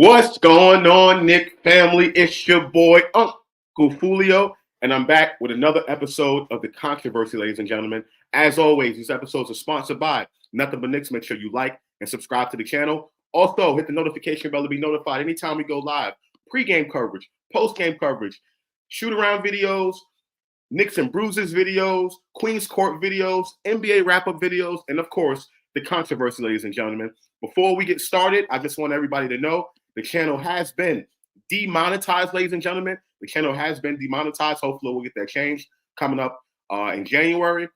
What's going on, Nick family? It's your boy, UnclefOOlio, and I'm back with another episode of the Kontroversy, ladies and gentlemen. As always, these episodes are sponsored by Nothing But Knicks. Make sure you like and subscribe to the channel. Also, hit the notification bell to be notified anytime we go live. Pre-game coverage, post-game coverage, shoot-around videos, Knicks and Bruises videos, Queens Court videos, NBA wrap-up videos, and, of course, the Kontroversy, ladies and gentlemen. Before we get started, I just want everybody to know the channel has been demonetized, ladies and gentlemen. The channel has been demonetized. Hopefully, we'll get that changed coming up in January.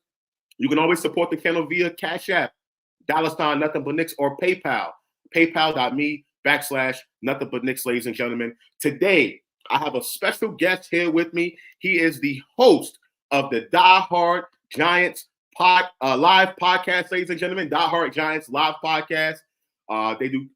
You can always support the channel via Cash App, $ Nothing But Knicks, or PayPal. PayPal.me/Nothing But Knicks, ladies and gentlemen. Today, I have a special guest here with me. He is the host of the DieHard Giants Live Podcast, ladies and gentlemen. DieHard Giants Live Podcast.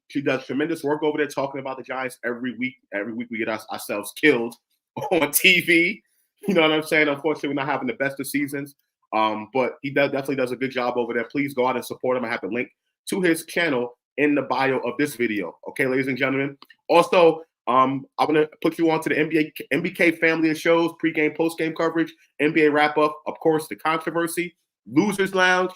She does tremendous work over there talking about the Giants every week. Every week we get ourselves killed on TV. You know what I'm saying? Unfortunately, we're not having the best of seasons. But he definitely does a good job over there. Please go out and support him. I have the link to his channel in the bio of this video. Okay, ladies and gentlemen. Also, I'm gonna put you on to the MBK family of shows, pregame, postgame coverage, NBA wrap-up, of course, the Kontroversy, Losers Lounge.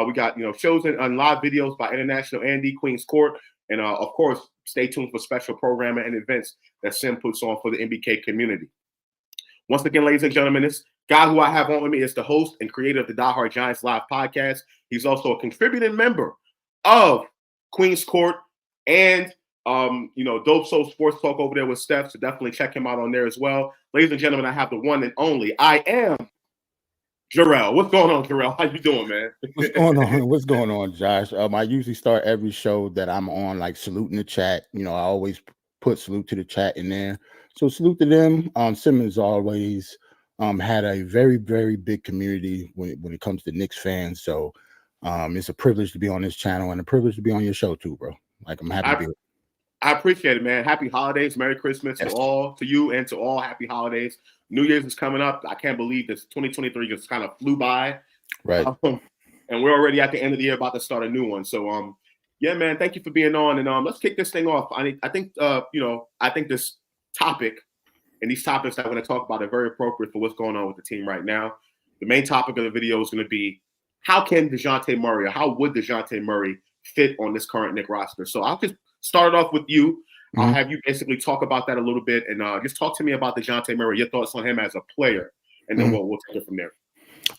We got shows and live videos by International Andy, Queens Court, and of course, stay tuned for special programming and events that Sim puts on for the MBK community. Once again, ladies and gentlemen, this guy who I have on with me is the host and creator of the DieHard Giants Live Podcast. He's also a contributing member of Queens Court and Dope Soul Sports Talk over there with Steph. So definitely check him out on there as well. Ladies and gentlemen, I have the one and only. I am Jerrell. What's going on, Jerrell? How you doing, man? What's going on? What's going on, Josh? I usually start every show that I'm on, like saluting the chat. I always put salute to the chat in there. So salute to them. Simmons always had a very, very big community when it comes to Knicks fans. So it's a privilege to be on this channel and a privilege to be on your show too, bro. Like I'm happy to be here. I appreciate it, man. Happy holidays. Merry Christmas to you and to all. Happy holidays. New Year's is coming up. I can't believe this 2023 just kind of flew by. Right. And we're already at the end of the year about to start a new one. So, yeah, man, thank you for being on. And let's kick this thing off. I think this topic and these topics that I'm going to talk about are very appropriate for what's going on with the team right now. The main topic of the video is going to be how can Dejounte Murray, or how would Dejounte Murray fit on this current Knicks roster? So I'll just start off with you. Mm-hmm. I'll have you basically talk about that a little bit and just talk to me about Dejounte Murray, your thoughts on him as a player, and then we'll take it from there.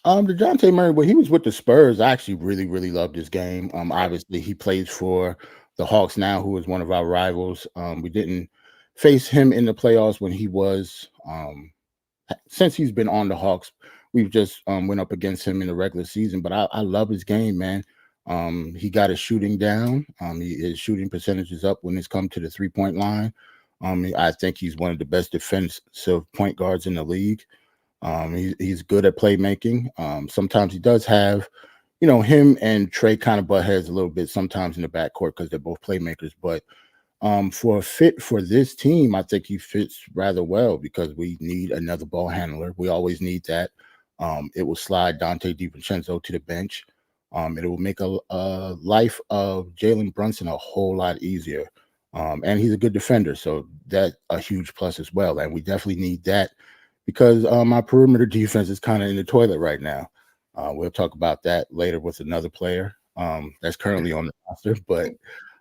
Dejounte Murray, when he was with the Spurs, I actually really, really loved his game. Obviously, he plays for the Hawks now, who is one of our rivals. We didn't face him in the playoffs when he was, since he's been on the Hawks, we've just went up against him in the regular season. But I love his game, man. He got his shooting down. His shooting percentage is up when it's come to the three-point line. I think he's one of the best defensive point guards in the league. He's good at playmaking. Sometimes he does have, him and Trey kind of butt heads a little bit sometimes in the backcourt because they're both playmakers. But for a fit for this team, I think he fits rather well because we need another ball handler. We always need that. It will slide Dante DiVincenzo to the bench. It will make a life of Jalen Brunson a whole lot easier. And he's a good defender, so that's a huge plus as well. And we definitely need that because my perimeter defense is kind of in the toilet right now. We'll talk about that later with another player that's currently on the roster. But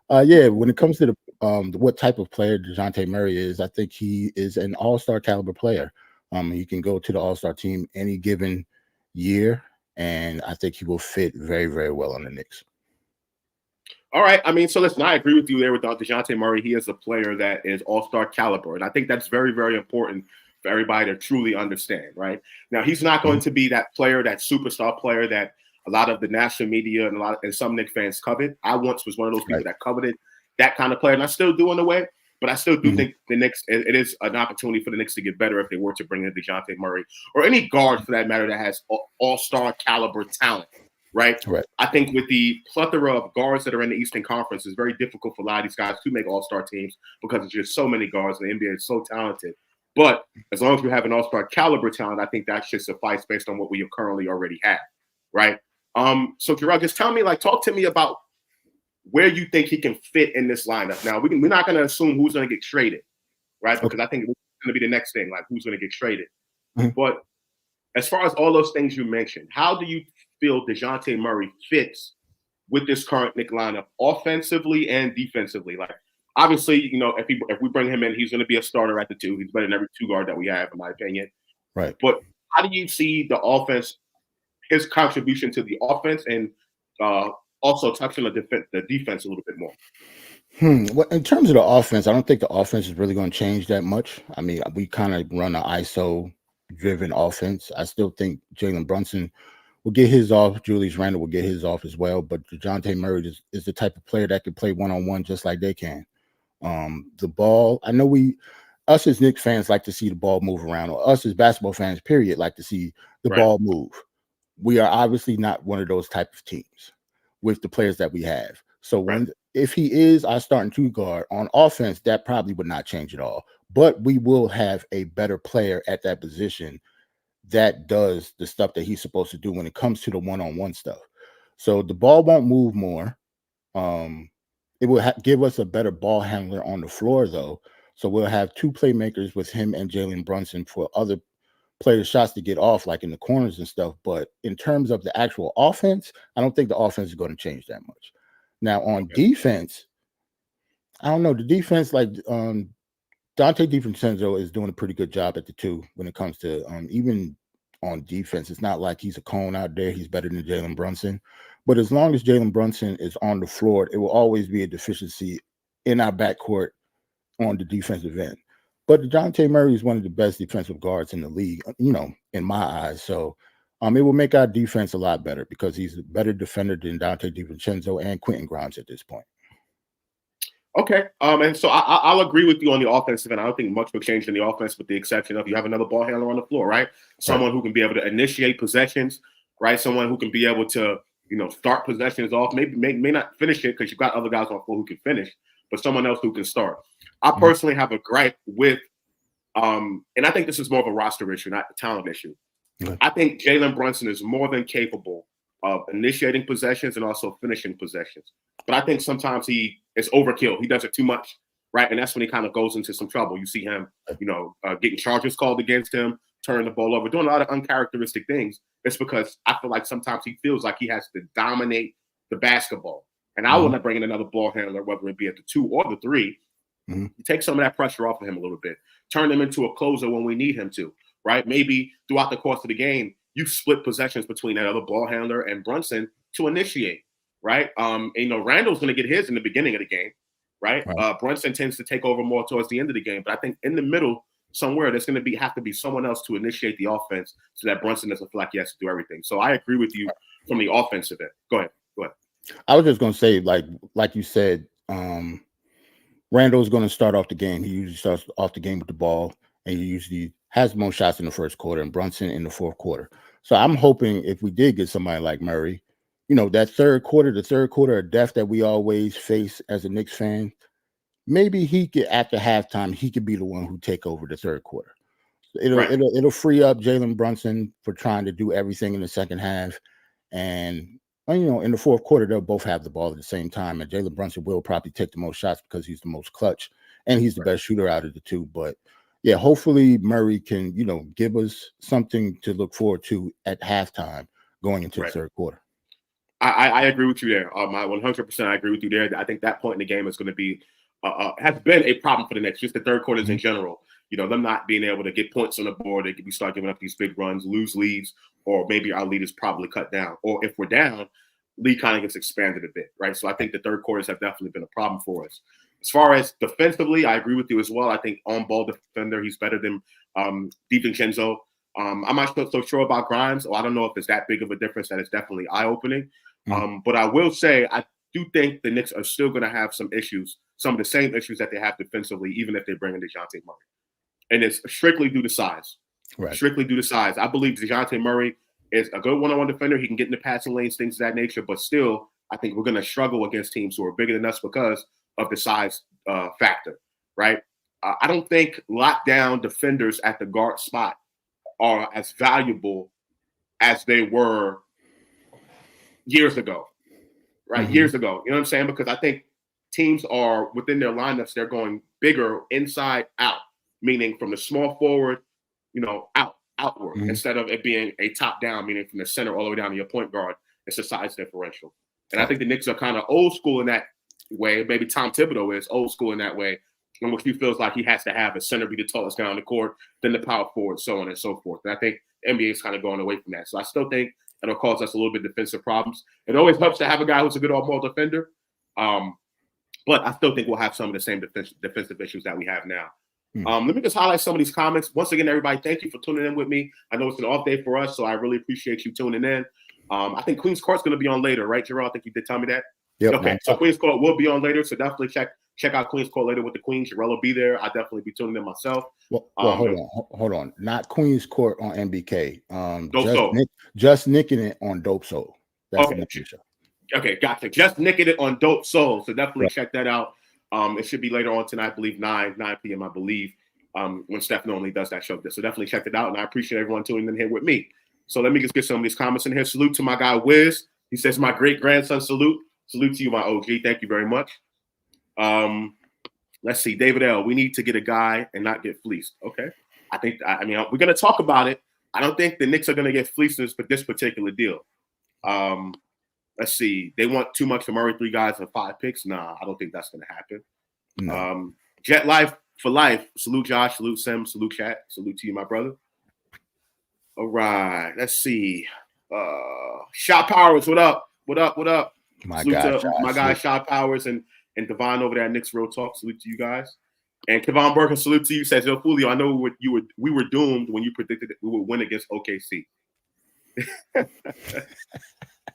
when it comes to what type of player Dejounte Murray is, I think he is an all-star caliber player. He can go to the all-star team any given year. And I think he will fit very, very well on the Knicks. All right. I mean, so listen, I agree with you there with Dejounte Murray. He is a player that is all-star caliber. And I think that's very, very important for everybody to truly understand, right? Now, he's not going to be that player, that superstar player that a lot of the national media and some Knicks fans covet. I once was one of those people that coveted that kind of player, and I still do in a way. But I still do think the Knicks, it is an opportunity for the Knicks to get better if they were to bring in Dejounte Murray or any guard for that matter that has all-star caliber talent, right? I think with the plethora of guards that are in the Eastern Conference, it's very difficult for a lot of these guys to make all-star teams because there's just so many guards and the NBA is so talented. But as long as you have an all-star caliber talent, I think that should suffice based on what we currently already have, right? So Jerrell, just tell me, talk to me about where you think he can fit in this lineup. Now, we're not going to assume who's going to get traded, right? Because I think it's going to be the next thing, like who's going to get traded. Mm-hmm. But as far as all those things you mentioned, how do you feel Dejounte Murray fits with this current Knicks lineup, offensively and defensively? Like, obviously, if we bring him in, he's going to be a starter at the 2. He's better than every 2 guard that we have, in my opinion. Right. But how do you see the offense, his contribution to the offense, and also touching the defense a little bit more? Well, in terms of the offense, I don't think the offense is really going to change that much. I mean, we kind of run an ISO-driven offense. I still think Jalen Brunson will get his off. Julius Randle will get his off as well. But Dejounte Murray is the type of player that can play one-on-one just like they can. The ball, I know us as Knicks fans like to see the ball move around, or us as basketball fans, period, like to see the ball move. We are obviously not one of those type of teams with the players that we have. So if he is our starting 2 guard on offense, that probably would not change at all. But we will have a better player at that position that does the stuff that he's supposed to do when it comes to the one-on-one stuff. So the ball won't move more. It will give us a better ball handler on the floor, though. So we'll have 2 playmakers with him and Jalen Brunson for other players' shots to get off, like in the corners and stuff. But in terms of the actual offense, I don't think the offense is going to change that much. Now, on defense, I don't know. The defense, like Dante DiVincenzo is doing a pretty good job at the 2 when it comes to even on defense. It's not like he's a cone out there. He's better than Jalen Brunson. But as long as Jalen Brunson is on the floor, it will always be a deficiency in our backcourt on the defensive end. But Dejounte Murray is one of the best defensive guards in the league, in my eyes. So it will make our defense a lot better because he's a better defender than Dante DiVincenzo and Quentin Grimes at this point. Okay. And so I'll agree with you on the offensive end. I don't think much will change in the offense with the exception of you have another ball handler on the floor, right? Someone who can be able to initiate possessions, right? Someone who can be able to, start possessions off. Maybe may not finish it because you've got other guys on the floor who can finish, but someone else who can start. I personally have a gripe with, and I think this is more of a roster issue, not a talent issue. I think Jalen Brunson is more than capable of initiating possessions and also finishing possessions. But I think sometimes it's overkill. He does it too much, right? And that's when he kind of goes into some trouble. You see him, getting charges called against him, turning the ball over, doing a lot of uncharacteristic things. It's because I feel like sometimes he feels like he has to dominate the basketball. And I want to bring in another ball handler, whether it be at the 2 or the 3, to take some of that pressure off of him a little bit, turn him into a closer when we need him to, right? Maybe throughout the course of the game, you split possessions between that other ball handler and Brunson to initiate, right? Randall's going to get his in the beginning of the game, right? Brunson tends to take over more towards the end of the game, but I think in the middle somewhere there's going to have to be someone else to initiate the offense so that Brunson doesn't feel like he has to do everything. So I agree with you from the offensive end. Go ahead. I was just going to say, like you said, Randall's going to start off the game. He usually starts off the game with the ball, and he usually has the most shots in the first quarter, and Brunson in the fourth quarter. So I'm hoping if we did get somebody like Murray, that third quarter of death that we always face as a Knicks fan, maybe he could, after halftime, he could be the one who take over the third quarter. It'll free up Jalen Brunson for trying to do everything in the second half, and in the fourth quarter, they'll both have the ball at the same time, and Jalen Brunson will probably take the most shots because he's the most clutch, and he's the best shooter out of the 2. But yeah, hopefully Murray can, give us something to look forward to at halftime going into the third quarter. I agree with you there. 100%. I agree with you there. I think that point in the game is going to be has been a problem for the Knicks, just the third quarters in general. Them not being able to get points on the board. They could be start giving up these big runs, lose leads, or maybe our lead is probably cut down. Or if we're down, lead kind of gets expanded a bit, right? So I think the third quarters have definitely been a problem for us. As far as defensively, I agree with you as well. I think on-ball defender, he's better than DiVincenzo. I'm not so sure about Grimes. I don't know if it's that big of a difference. That is definitely eye-opening. But I will say I do think the Knicks are still going to have some issues, some of the same issues that they have defensively, even if they bring in Dejounte Murray. And it's strictly due to size. Right. Strictly due to size. I believe Dejounte Murray is a good one-on-one defender. He can get in the passing lanes, things of that nature. But still, I think we're going to struggle against teams who are bigger than us because of the size factor, right? I don't think lockdown defenders at the guard spot are as valuable as they were years ago, right? Years ago. You know what I'm saying? Because I think teams are within their lineups, they're going bigger inside out, meaning from the small forward, outward, instead of it being a top down, meaning from the center all the way down to your point guard. It's a size differential. And I think the Knicks are kind of old school in that way. Maybe Tom Thibodeau is old school in that way, in which he feels like he has to have a center be the tallest guy on the court, then the power forward, so on and so forth. And I think NBA is kind of going away from that. So I still think it'll cause us a little bit of defensive problems. It always helps to have a guy who's a good all-ball defender. But I still think we'll have some of the same defensive issues that we have now. Let me just highlight some of these comments. Once again, everybody, thank you for tuning in with me. I know it's an off day for us, so I really appreciate you tuning in. I think Queen's Court's going to be on later, right, Jerrell? I think you did tell me that. Yep. Okay, so Queen's Court will be on later, so definitely check out Queen's Court later with the Queen. Jerrell will be there. I'll definitely be tuning in myself. Well, hold on. Not Queen's Court on MBK. Just nicking it on Dope Soul. That's okay. the show. Okay, gotcha. Just nicking it on Dope Soul. So definitely check that out. It should be later on tonight, I believe 9 p.m., I believe, when Steph normally does that show. So definitely check it out, and I appreciate everyone tuning in here with me. So let me just get some of these comments in here. Salute to my guy, Wiz. He says, my great-grandson, salute. Salute to you, my OG. Thank you very much. Let's see. David L., we need to get a guy and not get fleeced. Okay. I mean, we're going to talk about it. I don't think the Knicks are going to get fleeced for this particular deal. Let's see. They want too much for Murray, 3 guys and 5 picks. Nah, I don't think that's going to happen. No. Jet Life for life. Salute Josh. Salute Sim. Salute Chat. Salute to you, my brother. All right. Let's see. Shot Powers. What up? What up? What up? My guy, Shot Powers and Devon over there at Knicks Real Talk. Salute to you guys. And Kevon Burke, salute to you. Says, UnclefOOlio, I know we were doomed when you predicted that we would win against OKC.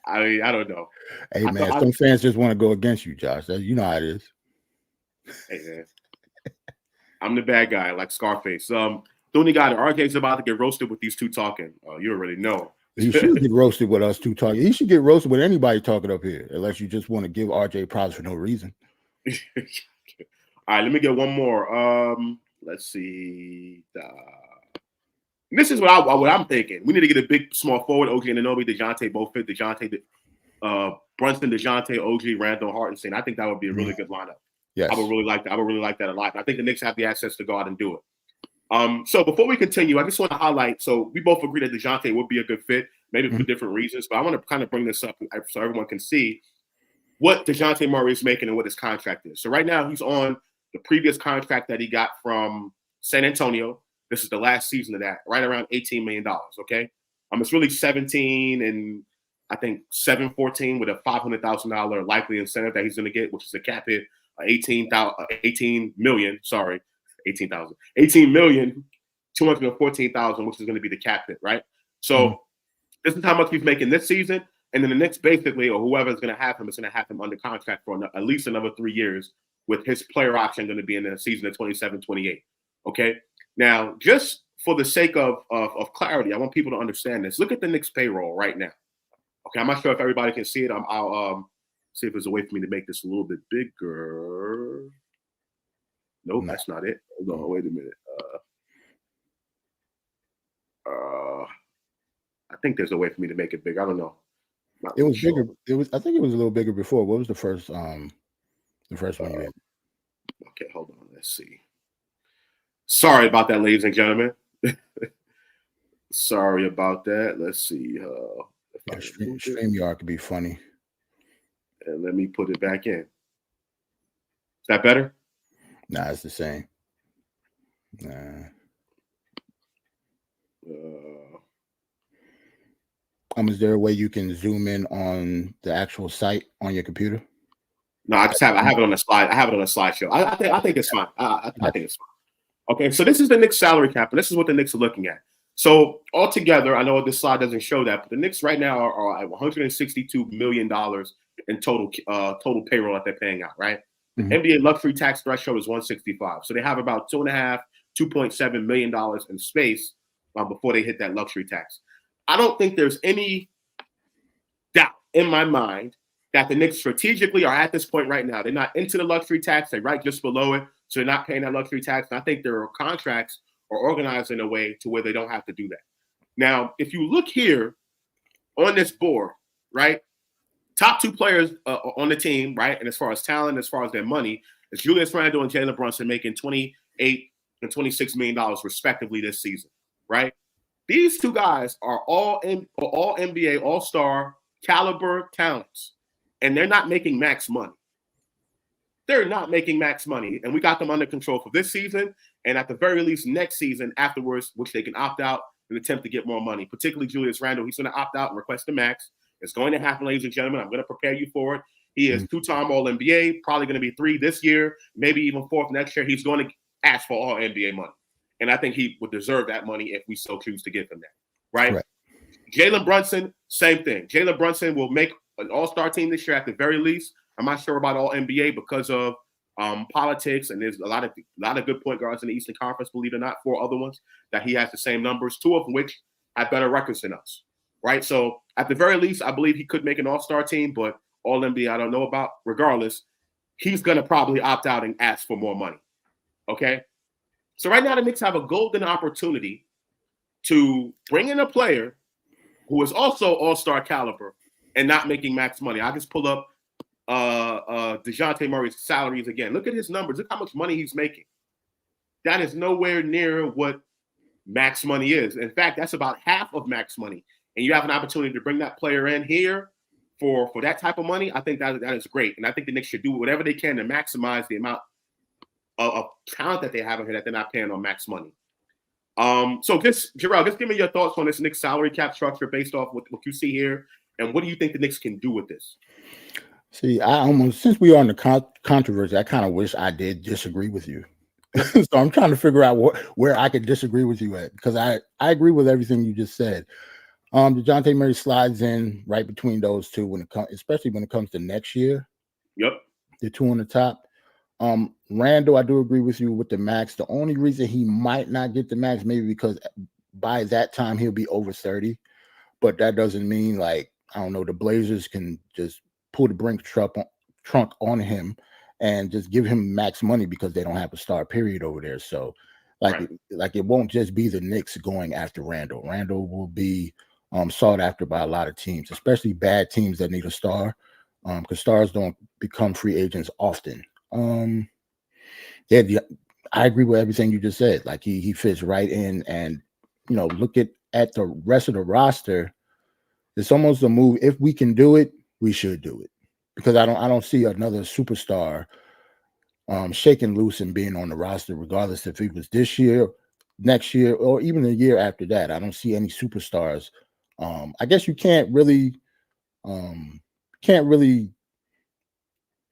I mean, I don't know. Hey, man, some fans just want to go against you, Josh. You know how it is. Hey, man. I'm the bad guy, like Scarface. Dooney got it. RJ's about to get roasted with these two talking. You already know. He should get roasted with us two talking. He should get roasted with anybody talking up here, unless you just want to give RJ props for no reason. All right, let me get one more. Let's see. This is what I'm thinking. We need to get a big, small forward. OG Anunoby, Dejounte both fit. Brunson, Dejounte, OG, Randall, Hartenstein. I think that would be a really good lineup. Yes. I would really like that. I would really like that a lot. I think the Knicks have the access to go out and do it. So before we continue, I just want to highlight. So we both agree that Dejounte would be a good fit, maybe for different reasons. But I want to kind of bring this up so everyone can see what Dejounte Murray is making and what his contract is. So right now he's on the previous contract that he got from San Antonio. This is the last season of that, right around $18 million. Okay, it's really 17 and I think 7-14 with a $500,000 likely incentive that he's going to get, which is a cap hit, 18 million. Sorry. 18,214,000, which is going to be the cap hit, right? So this is how much he's making this season, and then the Knicks basically, or whoever is going to have him, is going to have him under contract for at least another 3 years, with his player option going to be in the season of 27-28. Okay, now just for the sake of clarity, I want people to understand this. Look at the Knicks payroll right now. Okay, I'm not sure if everybody can see it. I'll see if there's a way for me to make this a little bit bigger. Nope, that's not it. Hold on, wait a minute. I think there's a way for me to make it bigger. I don't know. It was bigger. I think it was a little bigger before. What was the first one you had? Okay, hold on. Let's see. Sorry about that, ladies and gentlemen. Sorry about that. Let's see. StreamYard could be funny. And let me put it back in. Is that better? Nah, it's the same. Nah. Is there a way you can zoom in on the actual site on your computer? No, I have it on the slide. I have it on a slideshow. I think it's fine. I think it's fine. Okay, so this is the Knicks salary cap, and this is what the Knicks are looking at. So altogether, I know this slide doesn't show that, but the Knicks right now are at $162 million in total payroll that they're paying out, right? The NBA luxury tax threshold is 165. So they have about $2.7 million in space before they hit that luxury tax. I don't think there's any doubt in my mind that the Knicks strategically are at this point right now. They're not into the luxury tax. They're right just below it. So they're not paying that luxury tax. And I think their contracts are organized in a way to where they don't have to do that. Now, if you look here on this board, right, top two players on the team, right? And as far as talent, as far as their money, is Julius Randle and Jalen Brunson making $28 and $26 million respectively this season, right? These two guys are all NBA, all-star caliber talents, and they're not making max money. They're not making max money, and we got them under control for this season, and at the very least next season afterwards, which they can opt out and attempt to get more money, particularly Julius Randle. He's going to opt out and request the max. It's going to happen, ladies and gentlemen. I'm going to prepare you for it. He is two-time All-NBA, probably going to be 3 this year, maybe even 4th next year. He's going to ask for All-NBA money. And I think he would deserve that money if we so choose to give him that, right? Jalen Brunson, same thing. Jalen Brunson will make an all-star team this year at the very least. I'm not sure about All-NBA because of politics, and there's a lot of good point guards in the Eastern Conference, believe it or not, 4 other ones that he has the same numbers, 2 of which have better records than us, right? So at the very least, I believe he could make an all-star team, but All-NBA I don't know about. Regardless, he's going to probably opt out and ask for more money, okay? So right now the Knicks have a golden opportunity to bring in a player who is also all-star caliber and not making max money. I just pull up Dejounte Murray's salaries again. Look at his numbers. Look how much money he's making. That is nowhere near what max money is. In fact, that's about half of max money. And you have an opportunity to bring that player in here for that type of money. I think that is great. And I think the Knicks should do whatever they can to maximize the amount of talent that they have in here that they're not paying on max money. So Jerrell, just give me your thoughts on this Knicks salary cap structure based off what you see here, and what do you think the Knicks can do with this? See, since we are on the controversy, I kind of wish I did disagree with you. So I'm trying to figure out where I could disagree with you at, because I agree with everything you just said. Dejounte Murray slides in right between those two especially when it comes to next year. Yep. The 2 on the top. Randle, I do agree with you with the max. The only reason he might not get the max, maybe because by that time he'll be over 30, but that doesn't mean, like, I don't know, the Blazers can just pull the Brinks trunk on him and just give him max money because they don't have a star period over there. So like it won't just be the Knicks going after Randle. Randle will be sought after by a lot of teams, especially bad teams that need a star, because stars don't become free agents often. I agree with everything you just said. Like he fits right in, and look at the rest of the roster. It's almost a move. If we can do it, we should do it, because I don't see another superstar shaking loose and being on the roster, regardless if it was this year, next year, or even the year after that. I don't see any superstars. I guess you can't really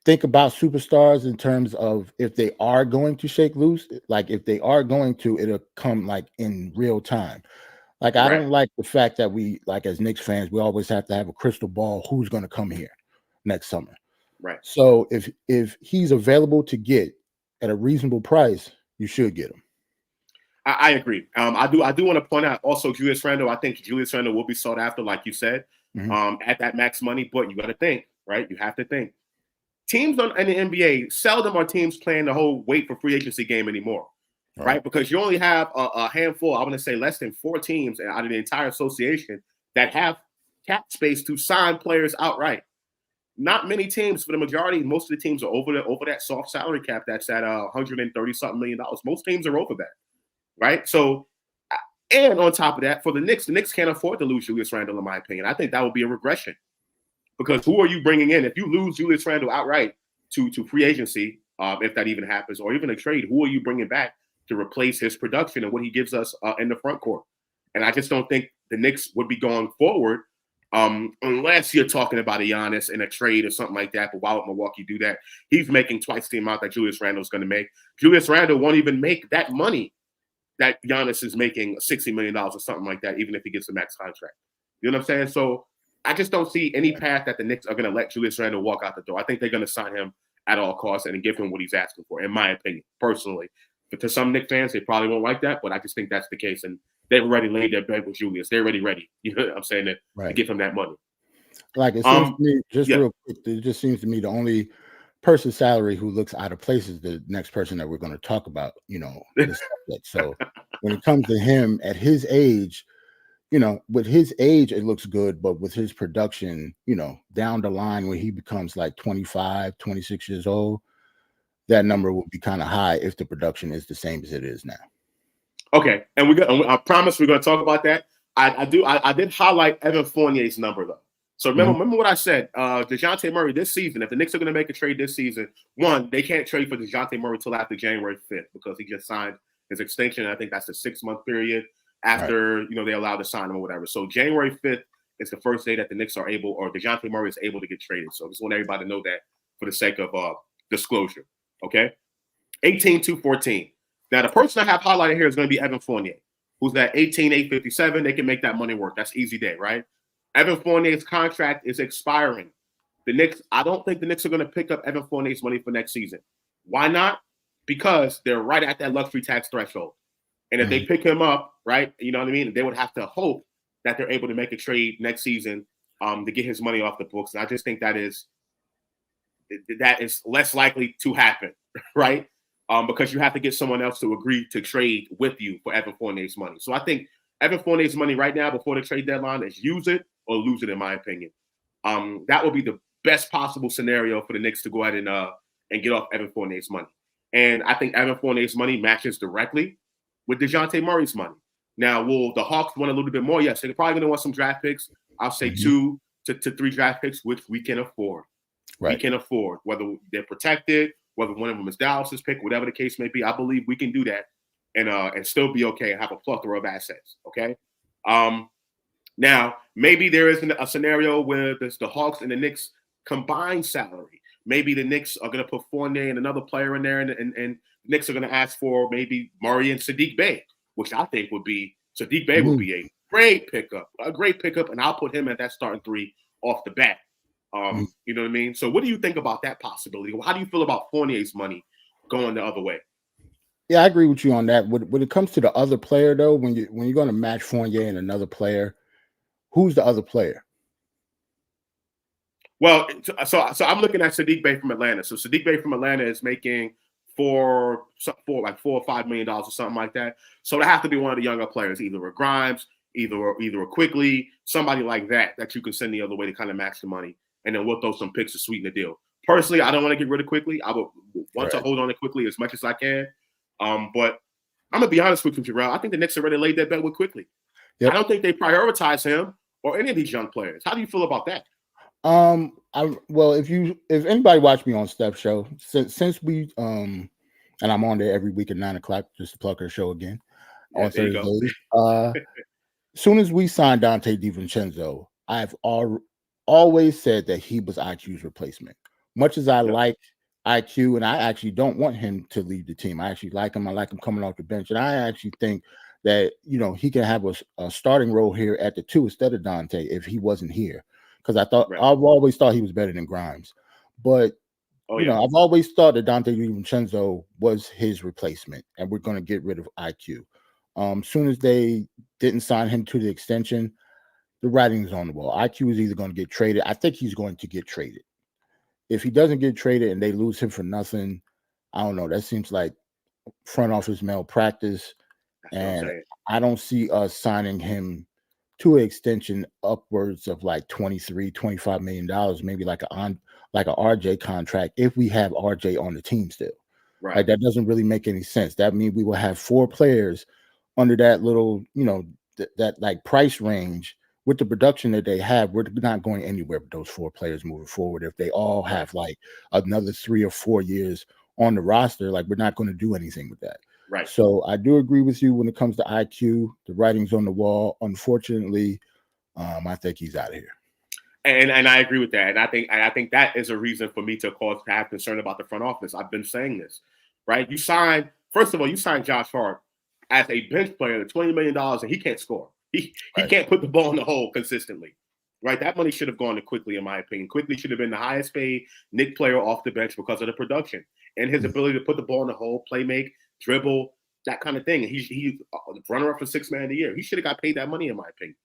think about superstars in terms of if they are going to shake loose. Like if they are going to, it'll come like in real time. Like I don't like the fact that we, like as Knicks fans, we always have to have a crystal ball who's going to come here next summer. Right. So if he's available to get at a reasonable price, you should get him. I agree. I do want to point out also Julius Randle. I think Julius Randle will be sought after, like you said, at that max money. But you got to think, right? You have to think. Teams in the NBA, seldom are teams playing the whole wait for free agency game anymore, right? Because you only have a handful, I want to say less than 4 teams out of the entire association that have cap space to sign players outright. Not many teams, for the majority, most of the teams are over that soft salary cap that's at $130-something million. Most teams are over that, right? So, and on top of that, for the Knicks can't afford to lose Julius Randle, in my opinion. I think that would be a regression. Because who are you bringing in? If you lose Julius Randle outright to free agency, if that even happens, or even a trade, who are you bringing back to replace his production and what he gives us in the front court? And I just don't think the Knicks would be going forward unless you're talking about a Giannis in a trade or something like that. But why would Milwaukee do that? He's making twice the amount that Julius Randle is going to make. Julius Randle won't even make that money that Giannis is making, $60 million or something like that, even if he gets a max contract. You know what I'm saying? So I just don't see any path that the Knicks are going to let Julius Randle walk out the door. I think they're going to sign him at all costs and give him what he's asking for, in my opinion, personally. But to some Knicks fans, they probably won't like that, but I just think that's the case. And they've already laid their bed with Julius. They're already ready. You know what I'm saying? To give him that money. Like it seems to me, real quick, it just seems to me the only person's salary who looks out of place is the next person that we're going to talk about, this subject. So when it comes to him at his age, with his age, it looks good, but with his production, down the line when he becomes like 25, 26 years old, that number will be kind of high if the production is the same as it is now. Okay, and I promise we're going to talk about that. I did highlight Evan Fournier's number though. So remember what I said. Dejounte Murray this season, if the Knicks are going to make a trade this season, one, they can't trade for Dejounte Murray till after January 5th because he just signed his extension. I think that's a 6-month period after they allow to sign him or whatever. So January 5th is the first day that the Knicks are able, or Dejounte Murray is able to get traded. So I just want everybody to know that for the sake of disclosure. Okay, 18-14. Now the person I have highlighted here is going to be Evan Fournier, who's at 18,857. They can make that money work. That's easy day, right? Evan Fournier's contract is expiring. I don't think the Knicks are going to pick up Evan Fournier's money for next season. Why not? Because they're right at that luxury tax threshold. And if they pick him up, right, you know what I mean? They would have to hope that they're able to make a trade next season to get his money off the books. And I just think that is less likely to happen, right? Because you have to get someone else to agree to trade with you for Evan Fournier's money. So I think Evan Fournier's money right now before the trade deadline is use it or lose it, in my opinion. That would be the best possible scenario for the Knicks to go ahead and get off Evan Fournier's money. And I think Evan Fournier's money matches directly with Dejounte Murray's money. Now, will the Hawks want a little bit more? Yes, they're probably going to want some draft picks. I'll say 2 to 3 draft picks, which we can afford. Right. We can afford, whether they're protected, whether one of them is Dallas's pick, whatever the case may be. I believe we can do that and still be okay and have a plethora of assets. Okay. Now maybe there isn't a scenario where the Hawks and the Knicks combine salary. Maybe the Knicks are going to put Fournier and another player in there, and Knicks are going to ask for maybe Murray and Saddiq Bey, which I think would be a great pickup, and I'll put him at that starting 3 off the bat. You know what I mean? So what do you think about that possibility? How do you feel about Fournier's money going the other way? Yeah, I agree with you on that. When it comes to the other player, though, when you're going to match Fournier and another player, who's the other player? Well, so I'm looking at Saddiq Bey from Atlanta. So Saddiq Bey from Atlanta is making $4 or $5 million or something like that. So they have to be one of the younger players, either a Grimes, either a Quickly, somebody like that you can send the other way to kind of match the money. And then we'll throw some picks to sweeten the deal. Personally, I don't want to get rid of Quickly. I would want to hold on to Quickly as much as I can. But I'm going to be honest with you, Jerrell. I think the Knicks already laid that bet with Quickly. Yep. I don't think they prioritize him or any of these young players. How do you feel about that? If anybody watched me on Steph Show, since we and I'm on there every week at 9:00 just to plug her show again on Thursdays. As soon as we signed Donte DiVincenzo, I've always said that he was IQ's replacement. Much as I like IQ, and I actually don't want him to leave the team. I actually like him. I like him coming off the bench, and I actually think that he can have a starting role here at the 2 instead of Donte if he wasn't here. Because I've always thought he was better than Grimes, but I've always thought that Donte DiVincenzo was his replacement, and we're going to get rid of IQ. Soon as they didn't sign him to the extension, the writing's on the wall. IQ is either going to get traded. I think he's going to get traded. If he doesn't get traded and they lose him for nothing, I don't know. That seems like front office malpractice, and I don't see us signing him to an extension upwards of like $23-25 million, maybe like a RJ contract if we have RJ on the team still. Right. Like, that doesn't really make any sense. That means we will have 4 players under that little, that like price range with the production that they have. We're not going anywhere with those 4 players moving forward. If they all have like another 3 or 4 years on the roster, like, we're not going to do anything with that. Right. So I do agree with you when it comes to IQ. The writing's on the wall. Unfortunately, I think he's out of here. And I agree with that. And I think that is a reason for me to have concern about the front office. I've been saying this, right? First of all, you signed Josh Hart as a bench player at $20 million, and he can't score. He can't put the ball in the hole consistently, right? That money should have gone to Quickly, in my opinion. Quickly should have been the highest paid Knicks player off the bench because of the production and his ability to put the ball in the hole, play make, dribble, that kind of thing. And he's the runner-up for 6th man of the year. He should have got paid that money, in my opinion,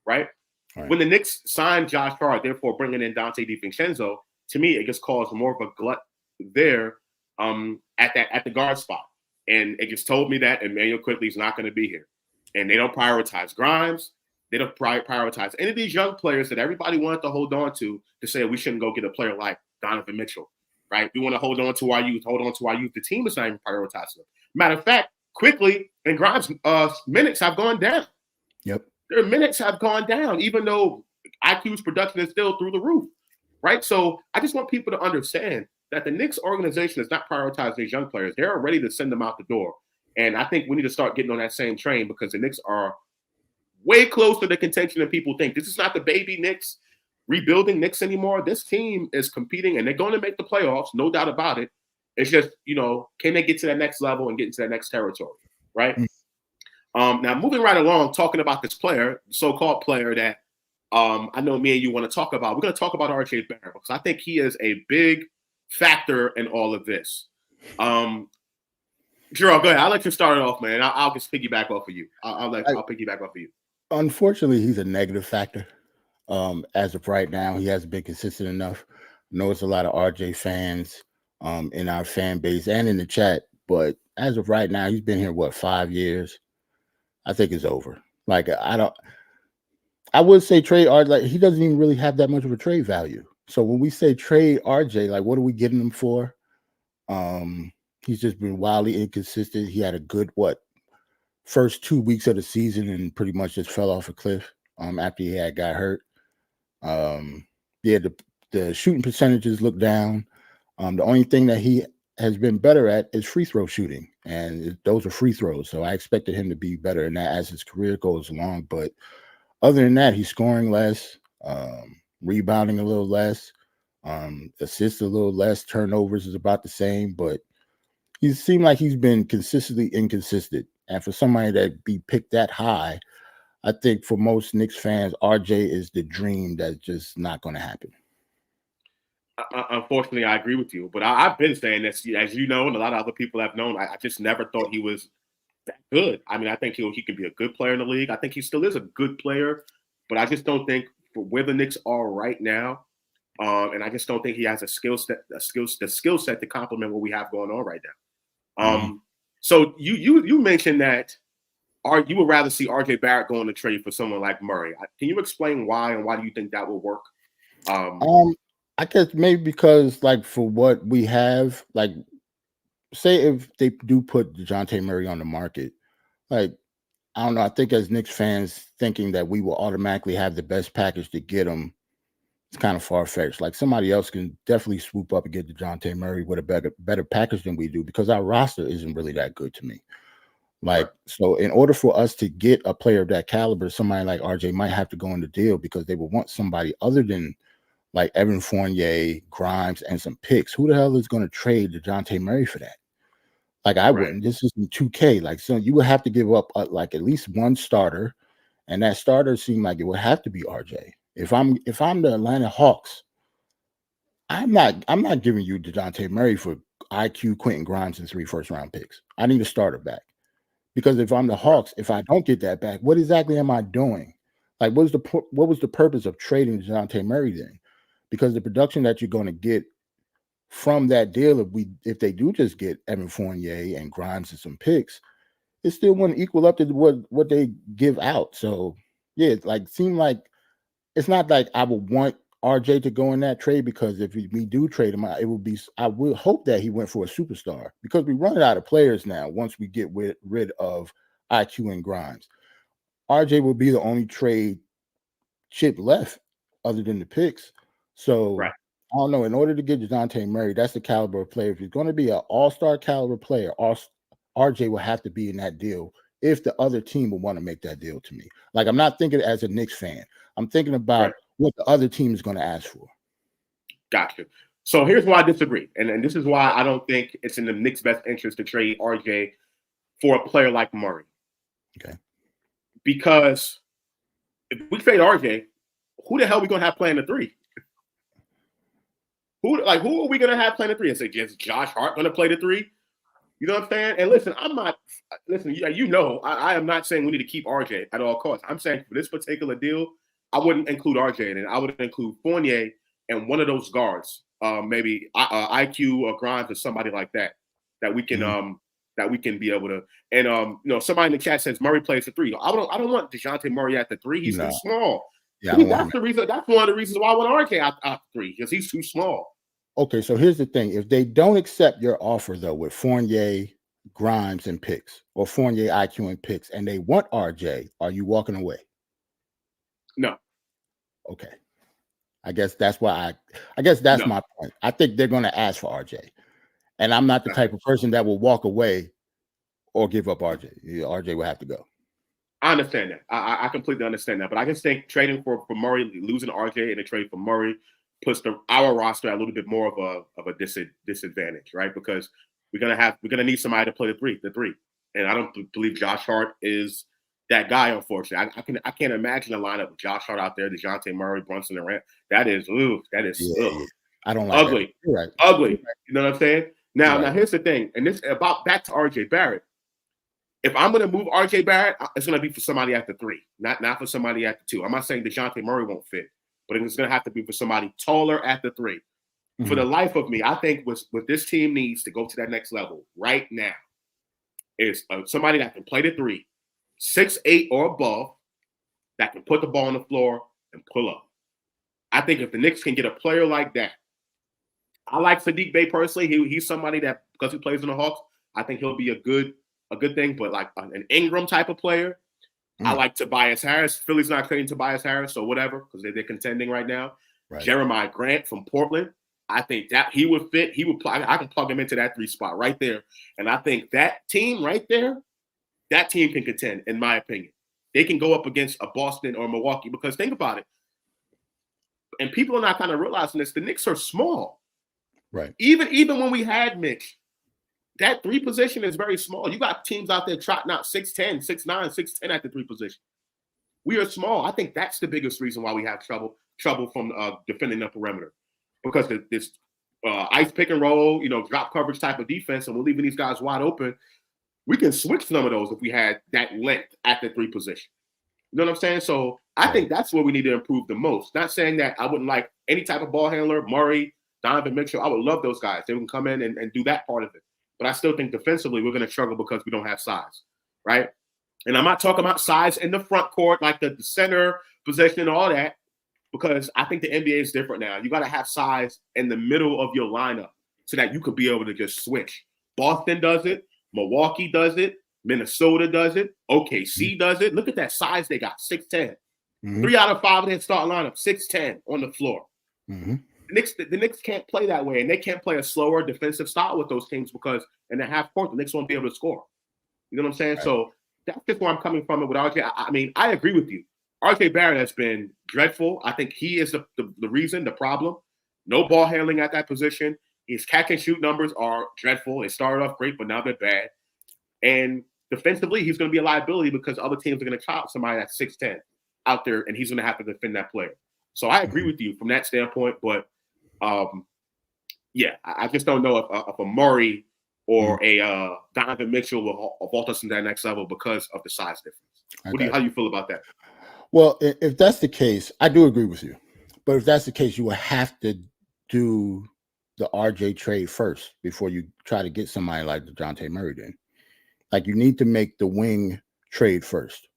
right? When the Knicks signed Josh Hart, therefore bringing in Donte DiVincenzo, to me, it just caused more of a glut there at the guard spot. And it just told me that Emmanuel Quickly is not going to be here. And they don't prioritize Grimes. They don't prioritize any of these young players that everybody wanted to hold on to say we shouldn't go get a player like Donovan Mitchell, right? We want to hold on to our youth. The team is not even prioritizing them. Matter of fact, quickly, and Grimes' minutes have gone down. Yep. Their minutes have gone down, even though IQ's production is still through the roof, right? So I just want people to understand that the Knicks organization is not prioritizing these young players. They're ready to send them out the door. And I think we need to start getting on that same train because the Knicks are way closer to contention than people think. This is not the baby Knicks, rebuilding Knicks anymore. This team is competing, and they're going to make the playoffs, no doubt about it. It's just, can they get to that next level and get into that next territory, right? Now, moving right along, talking about this player, so-called player that I know me and you want to talk about. We're going to talk about RJ Barrett because I think he is a big factor in all of this. Jerrell, go ahead. I'll let you start it off, man. I'll just piggyback off of you. I'll piggyback off of you. Unfortunately, he's a negative factor. As of right now, he hasn't been consistent enough. I know it's a lot of RJ fans in our fan base and in the chat, but as of right now, he's been here, 5 years? I think it's over. Like, I would say trade RJ, like, he doesn't even really have that much of a trade value. So when we say trade RJ, like, what are we getting him for? He's just been wildly inconsistent. He had a good, first 2 weeks of the season and pretty much just fell off a cliff after he got hurt. The shooting percentages look down. The only thing that he has been better at is free throw shooting, and those are free throws. So I expected him to be better in that as his career goes along. But other than that, he's scoring less, rebounding a little less, assists a little less, turnovers is about the same. But he seemed like he's been consistently inconsistent. And for somebody that be picked that high, I think for most Knicks fans, RJ is the dream that's just not going to happen. Unfortunately, I agree with you. But I've been saying this, as you know, and a lot of other people have known, I just never thought he was that good. I mean, I think he could be a good player in the league. I think he still is a good player. But I just don't think for where the Knicks are right now, and I just don't think he has the skill set to complement what we have going on right now. So you mentioned that you would rather see RJ Barrett go on the trade for someone like Murray. Can you explain why, and why do you think that will work? I guess maybe because, like, for what we have, like, say if they do put Dejounte Murray on the market, like, I don't know. I think as Knicks fans thinking that we will automatically have the best package to get him, it's kind of far-fetched. Like, somebody else can definitely swoop up and get Dejounte Murray with a better package than we do because our roster isn't really that good to me. Like, so in order for us to get a player of that caliber, somebody like RJ might have to go in the deal because they would want somebody other than like Evan Fournier, Grimes, and some picks. Who the hell is going to trade Dejounte Murray for that? Like, I wouldn't. This is in 2K. Like, so you would have to give up like at least one starter, and that starter seemed like it would have to be RJ. If I'm the Atlanta Hawks, I'm not giving you Dejounte Murray for IQ, Quentin Grimes, and 3 first-round picks. I need a starter back. Because if I'm the Hawks, if I don't get that back, what exactly am I doing? Like, what was the purpose of trading Dejounte Murray then? Because the production that you're going to get from that deal, if they do just get Evan Fournier and Grimes and some picks, it still wouldn't equal up to what they give out. So yeah, like, seem like it's not like I would want RJ to go in that trade, because if we do trade him, I will hope that he went for a superstar, because we run out of players now once we get rid of IQ and Grimes. RJ will be the only trade chip left other than the picks. So I don't know. In order to get Dejounte Murray, that's the caliber of player. If he's going to be an all-star caliber player, RJ will have to be in that deal if the other team will want to make that deal to me. Like, I'm not thinking as a Knicks fan. I'm thinking about what the other team is going to ask for. Gotcha. So here's why I disagree. And this is why I don't think it's in the Knicks' best interest to trade RJ for a player like Murray. Okay. Because if we trade RJ, who the hell are we going to have playing the 3? Who are we going to have playing the 3? Is Josh Hart going to play the 3? You know what I'm saying? And listen, I am not saying we need to keep RJ at all costs. I'm saying for this particular deal, I wouldn't include RJ in it. I would include Fournier and one of those guards, maybe IQ or Grimes or somebody like that we can that we can be able to. And somebody in the chat says Murray plays the 3. I don't want Dejounte Murray at the 3. He's too small. Yeah, that's the reason. That's one of the reasons why I want RJ out the 3, because he's too small. Okay, so here's the thing: if they don't accept your offer though, with Fournier, Grimes, and picks, or Fournier, IQ, and picks, and they want RJ, are you walking away? No. Okay. I guess that's why that's my point. I think they're going to ask for RJ, and I'm not the type of person that will walk away or give up RJ. RJ will have to go. I understand that. I completely understand that. But I just think trading for Murray, losing RJ and a trade for Murray puts our roster at a little bit more of a disadvantage, right? Because we're gonna need somebody to play the three. And I don't believe Josh Hart is that guy, unfortunately. I can't imagine a lineup with Josh Hart out there, DeJounte Murray, Brunson, and Rand. That is I don't like ugly. That. Right. Ugly. You know what I'm saying? Now here's the thing, and this about back to RJ Barrett. If I'm going to move RJ Barrett, it's going to be for somebody at the 3, not for somebody at the 2. I'm not saying DeJounte Murray won't fit, but it's going to have to be for somebody taller at the 3. Mm-hmm. For the life of me, I think what this team needs to go to that next level right now is somebody that can play the 3, 6'8" or above, that can put the ball on the floor and pull up. I think if the Knicks can get a player like that, I like Saddiq Bey personally. He's somebody that, because he plays in the Hawks, I think he'll be a good thing, but like an Ingram type of player. I like Tobias Harris. Philly's not trading Tobias Harris, so whatever, because they're contending right now. Right. Jeremiah Grant from Portland. I think that he would fit. I can plug him into that 3 spot right there. And I think that team right there, that team can contend, in my opinion. They can go up against a Boston or Milwaukee, because think about it. And people are not kind of realizing this. The Knicks are small. Right. Even when we had Mitch, that 3 position is very small. You got teams out there trotting out 6'10", 6'9", 6'10" at the 3 position. We are small. I think that's the biggest reason why we have trouble from defending the perimeter, because this ice pick and roll, drop coverage type of defense, and we're leaving these guys wide open. We can switch some of those if we had that length at the 3 position. You know what I'm saying? So I think that's where we need to improve the most. Not saying that I wouldn't like any type of ball handler, Murray, Donovan Mitchell. I would love those guys. They can come in and do that part of it. But I still think defensively we're going to struggle because we don't have size, right? And I'm not talking about size in the front court, like the center position and all that, because I think the NBA is different now. You got to have size in the middle of your lineup so that you could be able to just switch. Boston does it. Milwaukee does it. Minnesota does it. OKC does it. Look at that size they got, 6'10". 3 out of 5 of their starting lineup, 6'10" on the floor. Mm-hmm. The Knicks can't play that way, and they can't play a slower defensive style with those teams, because in the half court, the Knicks won't be able to score. You know what I'm saying? Right. So that's just where I'm coming from with RJ. I mean, I agree with you. RJ Barrett has been dreadful. I think he is the reason, the problem. No ball handling at that position. His catch and shoot numbers are dreadful. They started off great, but now they're bad. And defensively, he's going to be a liability because other teams are going to chop somebody that's 6'10" out there, and he's going to have to defend that player. So I agree with you from that standpoint, but I just don't know if a Murray or a Donovan Mitchell will vault us to that next level because of the size difference. How do you feel about that? Well, if that's the case, I do agree with you. But if that's the case, you will have to do the RJ trade first before you try to get somebody like DeJounte Murray then. Like, you need to make the wing trade first,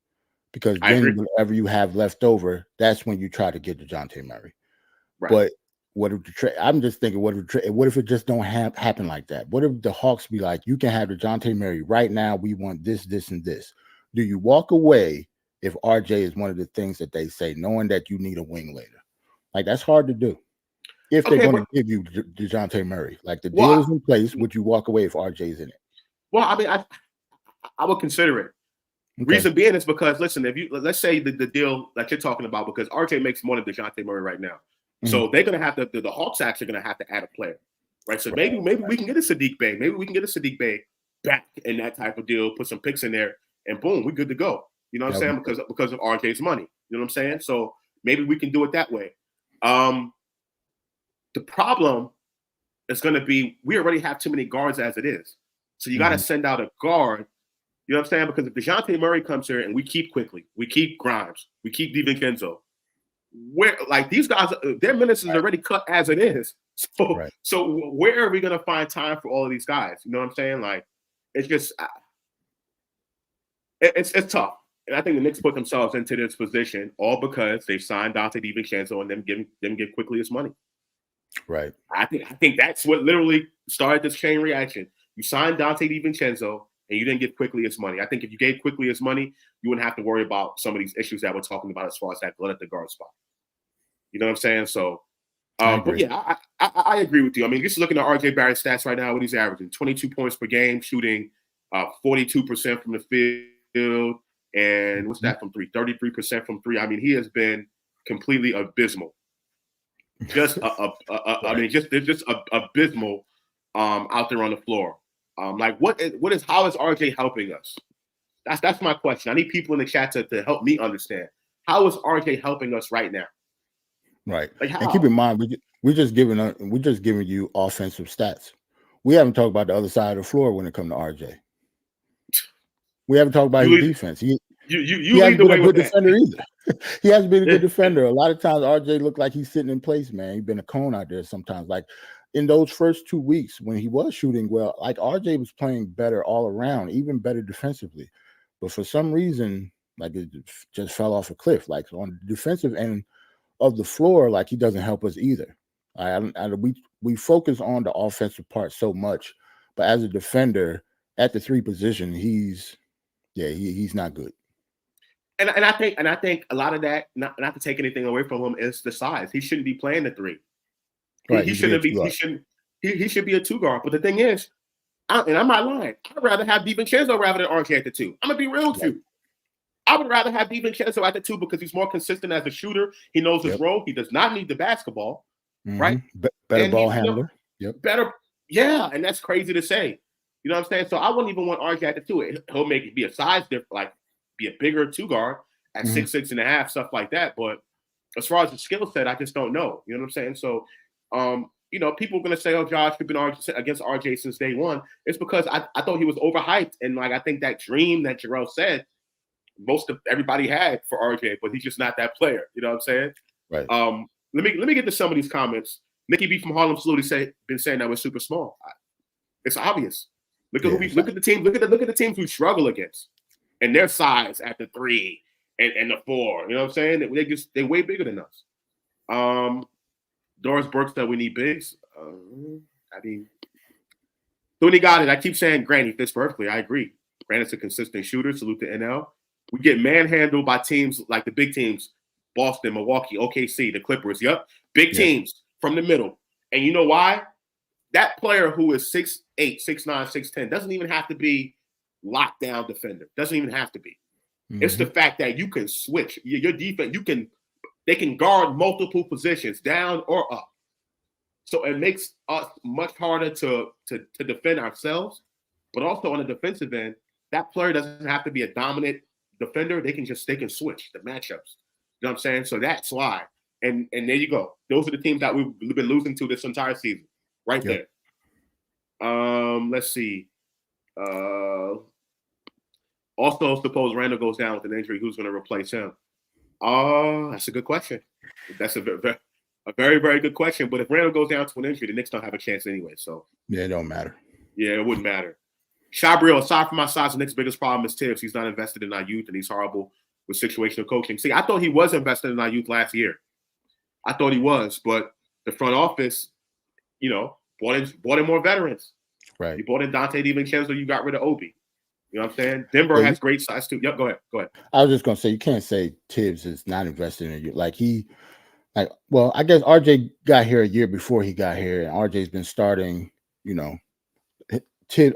because then whatever you have left over, that's when you try to get DeJounte Murray. Right. But what if I'm just thinking, what if it just don't happen like that? What if the Hawks be like, you can have DeJounte Murray right now. We want this, this, and this. Do you walk away if RJ is one of the things that they say, knowing that you need a wing later? Like, that's hard to do. If they're going to give you DeJounte Murray, like the deal is in place, would you walk away if RJ is in it? Well, I mean, I would consider it. Okay. Reason being is because, listen, let's say the deal that you're talking about, because RJ makes more than DeJounte Murray right now. Mm-hmm. So they're going to have to, the Hawks actually going to have to add a player, right? So maybe we can get a Saddiq Bey. Maybe we can get a Saddiq Bey back in that type of deal, put some picks in there, and boom, we're good to go. You know what I'm saying? Because of RJ's money. You know what I'm saying? So maybe we can do it that way. The problem is going to be, we already have too many guards as it is. So you got to send out a guard. You know what I'm saying? Because if DeJounte Murray comes here and we keep Quickly, we keep Grimes, we keep DiVincenzo, these guys, their minutes is already cut as it is. So where are we going to find time for all of these guys? You know what I'm saying? Like, it's just it's tough. And I think the Knicks put themselves into this position all because they signed Dante DiVincenzo and them give quickly his money. Right. I think that's what literally started this chain reaction. You signed Dante DiVincenzo and you didn't give quickly his money. I think if you gave quickly his money, you wouldn't have to worry about some of these issues that we're talking about as far as that glut at the guard spot. You know what I'm saying? So, but yeah, I agree with you. I mean, just looking at RJ Barrett's stats right now, what he's averaging: 22 points per game, shooting 42% from the field, and what's that from three? 33% from three. I mean, he has been completely abysmal. Just I mean, just abysmal out there on the floor. Like how is RJ helping us? That's my question. I need people in the chat to help me understand. How is RJ helping us right now? Right. Like how? And keep in mind, we're just giving you offensive stats. We haven't talked about the other side of the floor when it comes to RJ. We haven't talked about his defense. He hasn't been a good defender either. He hasn't been a good defender. A lot of times RJ looked like he's sitting in place, man. He's been a cone out there sometimes. Like in those first 2 weeks when he was shooting well, like RJ was playing better all around, even better defensively. But for some reason, like it just fell off a cliff. Like on the defensive end of the floor, like he doesn't help us either. We focus on the offensive part so much, but as a defender at the three position, he's not good. And I think a lot of that, not to take anything away from him, is the size. He shouldn't be playing the three. Right, he shouldn't be. He should be a two guard. But the thing is, and I'm not lying, I'd rather have DiVincenzo rather than RJ at the two. I'm gonna be real with you. I would rather have DiVincenzo at the two because he's more consistent as a shooter. He knows his role. He does not need the basketball, right? Better ball handler. Better, yeah. And that's crazy to say. You know what I'm saying? So I wouldn't even want RJ at the two. He'll make it be a size difference, like be a bigger two guard at 6'6.5", stuff like that. But as far as the skill set, I just don't know. You know what I'm saying? So, you know, people are gonna say, "Oh, Josh, you've been against RJ since day one." It's because I thought he was overhyped, and like I think that dream that Jerrell said, most of everybody had for RJ, but he's just not that player. You know what I'm saying? Right. Let me get to some of these comments. Nikki B from Harlem Salute been saying that we're super small. It's obvious. Look at the team. Look at the teams we struggle against, and their size at the 3 and the 4. You know what I'm saying? They're way bigger than us. Doris Burke said we need bigs. I mean, Tony got it. I keep saying Granny fits perfectly. I agree. Grant's a consistent shooter. Salute to NL. We get manhandled by teams like the big teams, Boston, Milwaukee, OKC, the Clippers. Yep, big teams from the middle. And you know why? That player who is 6'8", 6'9", 6'10" doesn't even have to be lockdown defender. Doesn't even have to be. It's the fact that you can switch your defense. They can guard multiple positions, down or up. So it makes us much harder to defend ourselves. But also on the defensive end, that player doesn't have to be a dominant defender. They can switch the matchups. You know what I'm saying? So that's why. And there you go. Those are the teams that we've been losing to this entire season. Right there. Let's see. Also, suppose Randall goes down with an injury, who's going to replace him? That's a good question. That's a very, very good question. But if Randall goes down to an injury, the Knicks don't have a chance anyway. So yeah, it don't matter. Yeah, it wouldn't matter. Shabriel, aside from my size, the Knicks' biggest problem is Tibbs. He's not invested in our youth, and he's horrible with situational coaching. See, I thought he was invested in our youth last year. I thought he was, but the front office, you know, bought in more veterans. Right. You bought in Dante DiVincenzo, you got rid of Obi. You know what I'm saying? Denver has great size too. Yep, go ahead. I was just gonna say you can't say Tibbs is not invested in you. Well, I guess RJ got here a year before he got here, and RJ's been starting, you know,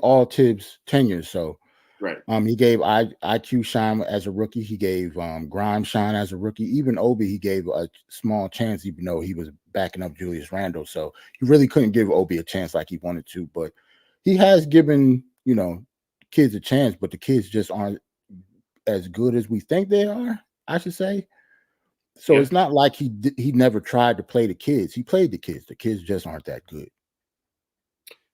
all Tibbs tenures. So right. He gave IQ shine as a rookie. He gave Grimes shine as a rookie. Even Obi, he gave a small chance, even though he was backing up Julius Randle. So he really couldn't give Obi a chance like he wanted to. But he has given, you know, kids a chance, but the kids just aren't as good as we think they are, I should say. So it's not like he never tried to play the kids. He played the kids. The kids just aren't that good.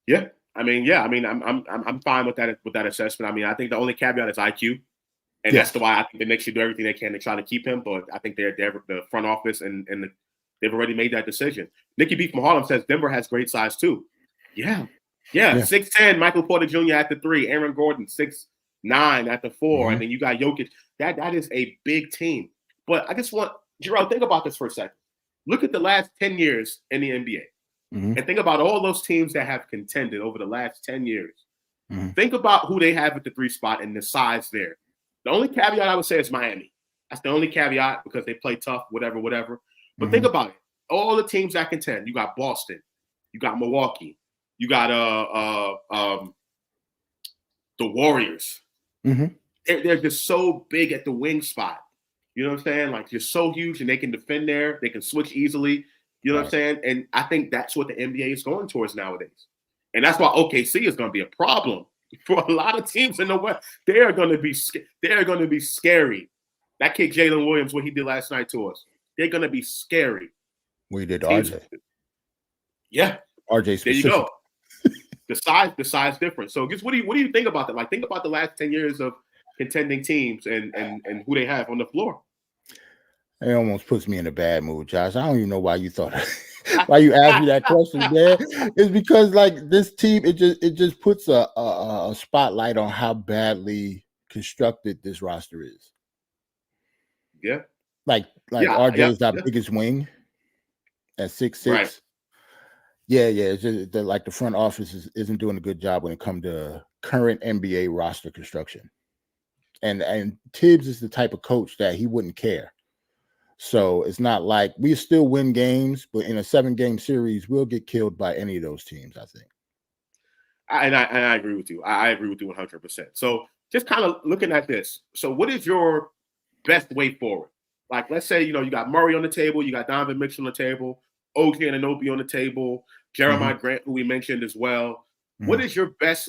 Yeah. I'm fine with that assessment. I mean, I think the only caveat is IQ. And that's why I think the Knicks should do everything they can to try to keep him. But I think they're the front office and they've already made that decision. Nikki B from Harlem says Denver has great size too. Yeah. Yeah, Yeah. 6'10", Michael Porter Jr. at the 3, Aaron Gordon 6'9" at the 4, and then you got Jokic. That is a big team. But I just want Jerrell, think about this for a second. Look at the last 10 years in the NBA. And think about all those teams that have contended over the last 10 years. Think about who they have at the 3 spot and the size there. The only caveat I would say is Miami. That's the only caveat because they play tough, whatever. But think about it. All the teams that contend. You got Boston. You got Milwaukee. You got the Warriors. They're just so big at the wing spot. You know what I'm saying? Like, you're so huge and they can defend there. They can switch easily. You know what I'm saying? And I think that's what the NBA is going towards nowadays. And that's why OKC is going to be a problem for a lot of teams in the West. They're going to be scary. That kid Jalen Williams, what he did last night to us, they're going to be scary. We did RJ. Yeah. RJ specific. There you go. The size difference. So just what do you think about that? Like, think about the last 10 years of contending teams and who they have on the floor. It almost puts me in a bad mood, Josh. I don't even know why you thought why you asked me that question, man. It's because like this team, it just puts a spotlight on how badly constructed this roster is. Yeah. Like RJ is our biggest wing at 6'6". Right. Yeah. It's just that like the front office isn't doing a good job when it comes to current NBA roster construction. And Tibbs is the type of coach that he wouldn't care. So it's not like we still win games, but in a 7-game series, we'll get killed by any of those teams, I think. I agree with you. I agree with you 100%. So just kind of looking at this. So what is your best way forward? Like, let's say, you got Murray on the table, you got Donovan Mitchell on the table, OG Anunoby on the table, Jeremiah Grant, who we mentioned as well. What is your best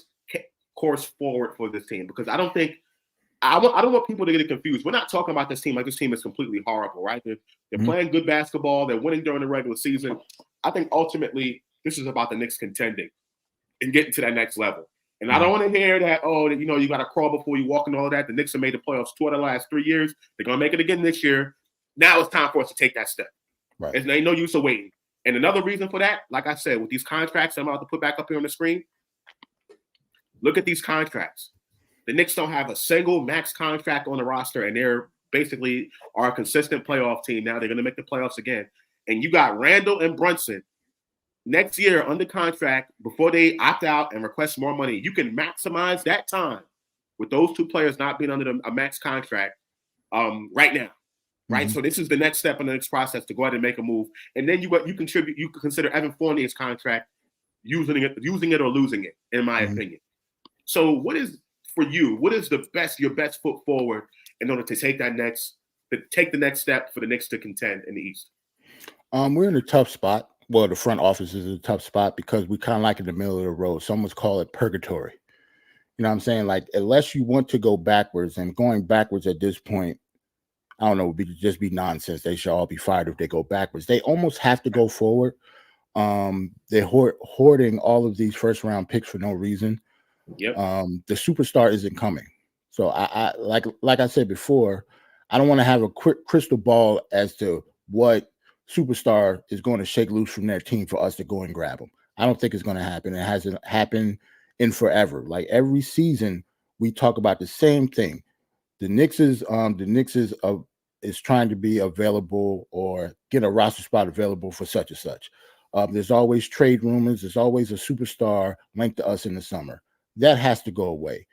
course forward for this team? Because I don't want people to get confused. We're not talking about this team like this team is completely horrible, right? They're playing good basketball. They're winning during the regular season. I think ultimately this is about the Knicks contending and getting to that next level. And I don't want to hear that, you got to crawl before you walk and all of that. The Knicks have made the playoffs 2 out of the last 3 years. They're going to make it again this year. Now it's time for us to take that step. Right. There's ain't no use of waiting. And another reason for that, like I said, with these contracts I'm about to put back up here on the screen, look at these contracts. The Knicks don't have a single max contract on the roster, and they're basically are a consistent playoff team now. They're going to make the playoffs again. And you got Randall and Brunson next year under contract before they opt out and request more money. You can maximize that time with those 2 players not being under a max contract right now. Right. So this is the next step in the next process to go ahead and make a move. And then you can consider Evan Fournier's contract using it or losing it, in my opinion. So what is your best foot forward in order to take the next step for the Knicks to contend in the East? We're in a tough spot. Well, the front office is a tough spot because we kind of like in the middle of the road. Some would call it purgatory. You know what I'm saying? Like, unless you want to go backwards, and going backwards at this point, I don't know, would just be nonsense. They should all be fired if they go backwards. They almost have to go forward. They're hoarding all of these first-round picks for no reason. Yep. The superstar isn't coming. So I like I said before, I don't want to have a quick crystal ball as to what superstar is going to shake loose from their team for us to go and grab them. I don't think it's going to happen. It hasn't happened in forever. Like, every season we talk about the same thing. The Knicks is trying to be available or get a roster spot available for such and such. There's always trade rumors. There's always a superstar linked to us in the summer. That has to go away.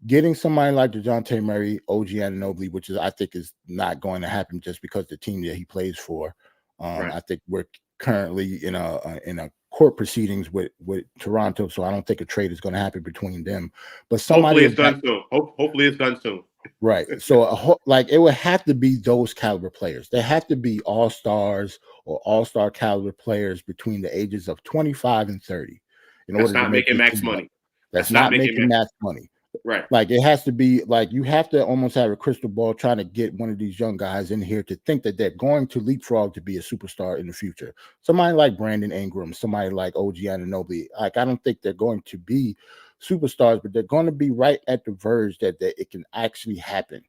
Getting somebody like Dejounte Murray, OG Anunoby, which I think is not going to happen just because the team that he plays for. Right. I think we're currently in a court proceedings with Toronto, so I don't think a trade is going to happen between them. But somebody hopefully it's done soon. Hopefully it's done soon. Right. So it would have to be those caliber players. They have to be all-stars or all-star caliber players between the ages of 25 and 30. That's not making max money. That's not making max money. Right. Like, it has to be like you have to almost have a crystal ball trying to get one of these young guys in here to think that they're going to leapfrog to be a superstar in the future. Somebody like Brandon Ingram, somebody like OG Anunoby. Like, I don't think they're going to be superstars, but they're going to be right at the verge that it can actually happen.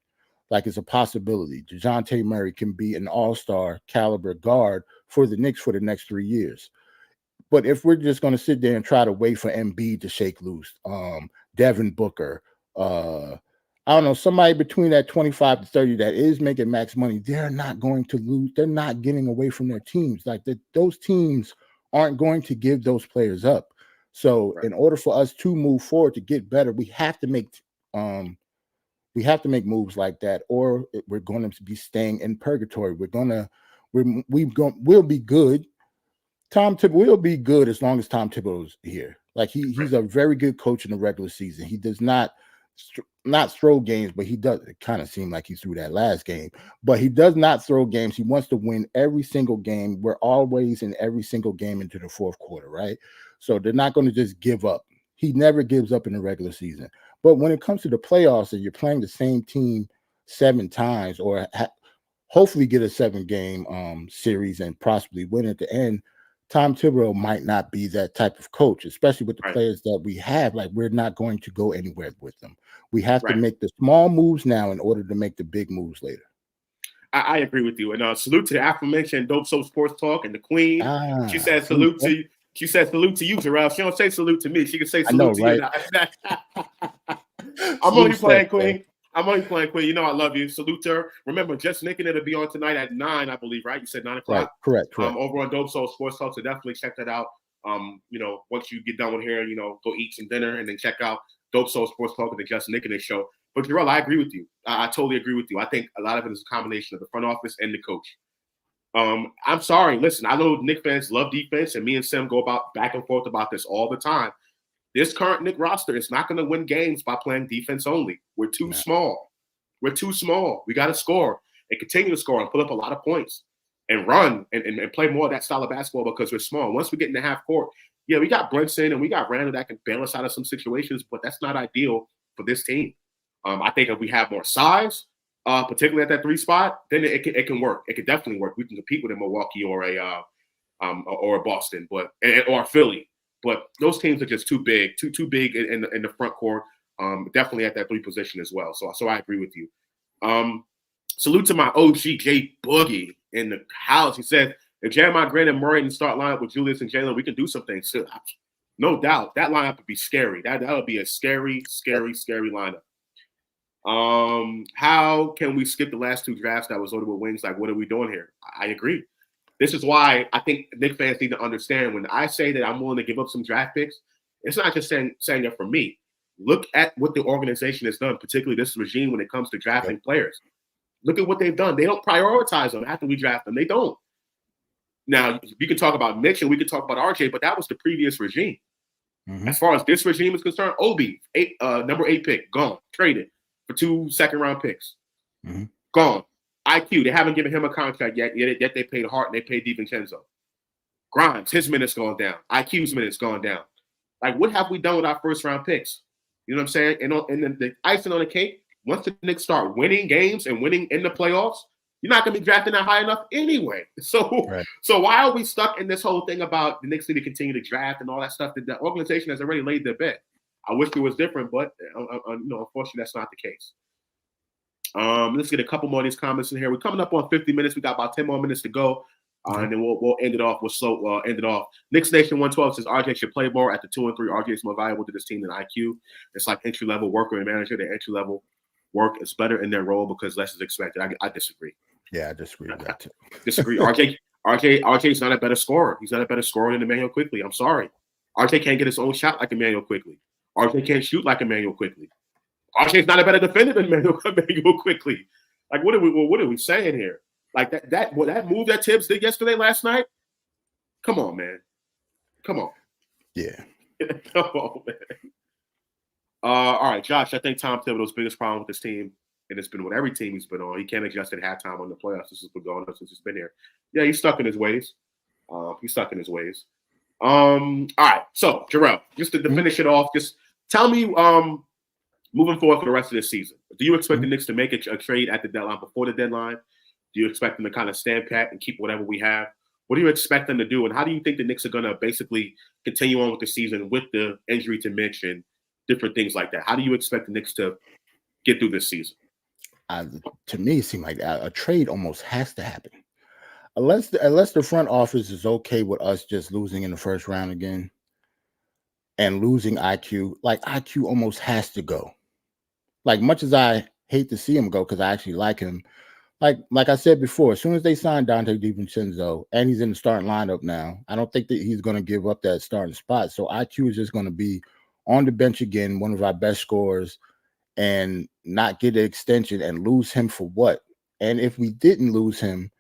Like, it's a possibility. Dejounte Murray can be an all-star caliber guard for the Knicks for the next 3 years. But if we're just going to sit there and try to wait for Embiid to shake loose, Devin Booker, I don't know, somebody between that 25 to 30 that is making max money, they're not going to lose. They're not getting away from their teams. Like those teams aren't going to give those players up. So in order for us to move forward to get better, we have to make moves like that, or we're going to be staying in purgatory. We'll be good. Tom Thibodeau will be good as long as Tom Thibodeau's here. Like he's a very good coach in the regular season. He does not throw games, but he does. It kind of seemed like he threw that last game, but he does not throw games. He wants to win every single game. We're always in every single game into the fourth quarter, right? So they're not going to just give up. He never gives up in the regular season. But when it comes to the playoffs and you're playing the same team 7 times, or hopefully get a 7-game series and possibly win at the end, Tom Thibodeau might not be that type of coach, especially with the players that we have. Like, we're not going to go anywhere with them. We have to make the small moves now in order to make the big moves later. I agree with you. And salute to the aforementioned Dope Soap Sports Talk and the Queen. She said salute to you. She said salute to you, Jerrell. She don't say salute to me. She can say salute to you. I'm only playing, Queen. I'm only playing, Queen. You know I love you. Salute to her. Remember, Just Nicking it'll be on tonight at 9, I believe, right? You said 9 o'clock. Right. Correct. Over on Dope Soul Sports Talk, so definitely check that out. Once you get done with here, go eat some dinner and then check out Dope Soul Sports Talk and the Just Nicking show. But Jerrell, I agree with you. I totally agree with you. I think a lot of it is a combination of the front office and the coach. I'm sorry. Listen, I know Knicks fans love defense, and me and Sim go back and forth about this all the time. This current Knicks roster is not going to win games by playing defense only. We're too small. We're too small. We got to score and continue to score and put up a lot of points and run and play more of that style of basketball because we're small. Once we get in the half court, we got Brunson and we got Randall that can bail us out of some situations, but that's not ideal for this team. I think if we have more size, particularly at that 3 spot, then it can work. It can definitely work. We can compete with a Milwaukee or a Boston, or Philly. But those teams are just too big in the front court. Definitely at that 3 position as well. So I agree with you. Salute to my OG J Boogie in the house. He said, if Jeremiah Grant and Murray and start lineup with Julius and Jalen, we can do some things. No doubt. That lineup would be scary. That would be a scary, scary, scary lineup. How can we skip the last 2 drafts that was ordered with wings? Like, what are we doing here? I agree. This is why I think Knicks fans need to understand when I say that I'm willing to give up some draft picks, it's not just saying that for me. Look at what the organization has done, particularly this regime when it comes to drafting players. Look at what they've done. They don't prioritize them after we draft them. They don't. Now, we can talk about Mitch and we can talk about RJ, but that was the previous regime. Mm-hmm. As far as this regime is concerned, Obi, number 8 pick, gone, traded for 2 second-round picks. Mm-hmm. Gone. IQ, they haven't given him a contract yet they paid Hart and they paid DiVincenzo. Grimes, his minutes gone down. IQ's minutes gone down. Like, what have we done with our first-round picks? You know what I'm saying? And then the icing on the cake, once the Knicks start winning games and winning in the playoffs, you're not going to be drafting that high enough anyway. So why are we stuck in this whole thing about the Knicks need to continue to draft and all that stuff? That the organization has already laid their bet. I wish it was different, but unfortunately, that's not the case. Let's get a couple more of these comments in here. We're coming up on 50 minutes. We got about 10 more minutes to go. And then we'll end it off. We'll end it off. Knicks Nation 112 says RJ should play more at the 2 and 3. RJ is more valuable to this team than IQ. It's like entry-level worker and manager. The entry-level work is better in their role because less is expected. I disagree. Yeah, I disagree with that too. Disagree. RJ is not a better scorer. He's not a better scorer than Emmanuel Quickley. I'm sorry. RJ can't get his own shot like Emmanuel Quickley. RJ can't shoot like Emmanuel Quickley. RJ is not a better defender than Emmanuel Quickley. Like, what are we saying here? Like that move that Tibbs did last night? Come on, man. Come on. Yeah. Come on, man. All right, Josh, I think Tom Thibodeau's biggest problem with this team, and it's been with every team he's been on, he can't adjust at halftime on the playoffs. This has been going on since he's been here. Yeah, he's stuck in his ways. All right, so, Jerrell, just to finish it off, just tell me, moving forward for the rest of this season, do you expect the Knicks to make a trade at the deadline, before the deadline? Do you expect them to kind of stand pat and keep whatever we have? What do you expect them to do? And how do you think the Knicks are going to basically continue on with the season with the injury to Mitch and different things like that? How do you expect the Knicks to get through this season? To me, it seems like a trade almost has to happen. unless the front office is okay with us just losing in the first round again and losing IQ, like IQ almost has to go. Like much as I hate to see him go because I actually like him, like I said before, as soon as they signed Dante DiVincenzo and he's in the starting lineup now, I don't think that he's going to give up that starting spot. So IQ is just going to be on the bench again, one of our best scorers, and not get an extension and lose him for what? And if we didn't lose him,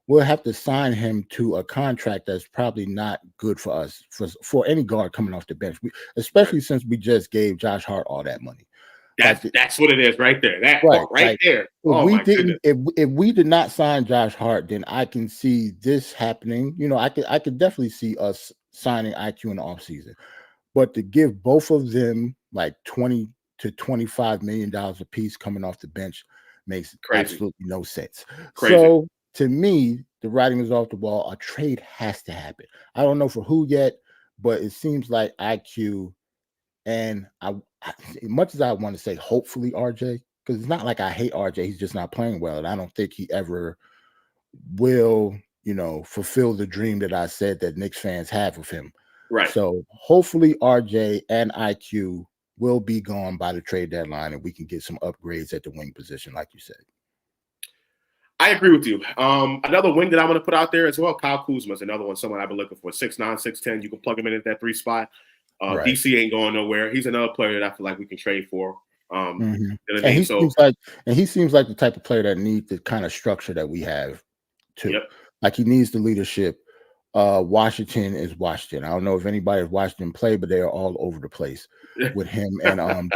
we'll have to sign him to a contract that's probably not good for us for any guard coming off the bench, especially since we just gave Josh Hart all that money. That's what it is right there. That right, like, there. If we didn't, if we did not sign Josh Hart, then I can see this happening. You know, I could definitely see us signing IQ in the offseason. But to give both of them like $20 to $25 million a piece coming off the bench makes absolutely no sense. Crazy. So to me, the writing is off the wall. A trade has to happen. I don't know for who yet, but it seems like IQ and I much as I want to say hopefully RJ, because it's not like I hate RJ, he's just not playing well, and I don't think he ever will, you know, fulfill the dream that I said that Knicks fans have of him. Right. So hopefully RJ and IQ will be gone by the trade deadline, and we can get some upgrades at the wing position, like you said. I agree with you. Another wing that I want to put out there as well, Kyle Kuzma is another one, someone I've been looking for. 6'9", 6'10". You can plug him in at that 3 spot. Right. DC ain't going nowhere. He's another player that I feel like we can trade for. And he seems like the type of player that needs the kind of structure that we have too. Yep. Like he needs the leadership. Washington is Washington. I don't know if anybody has watched him play, but they are all over the place with him and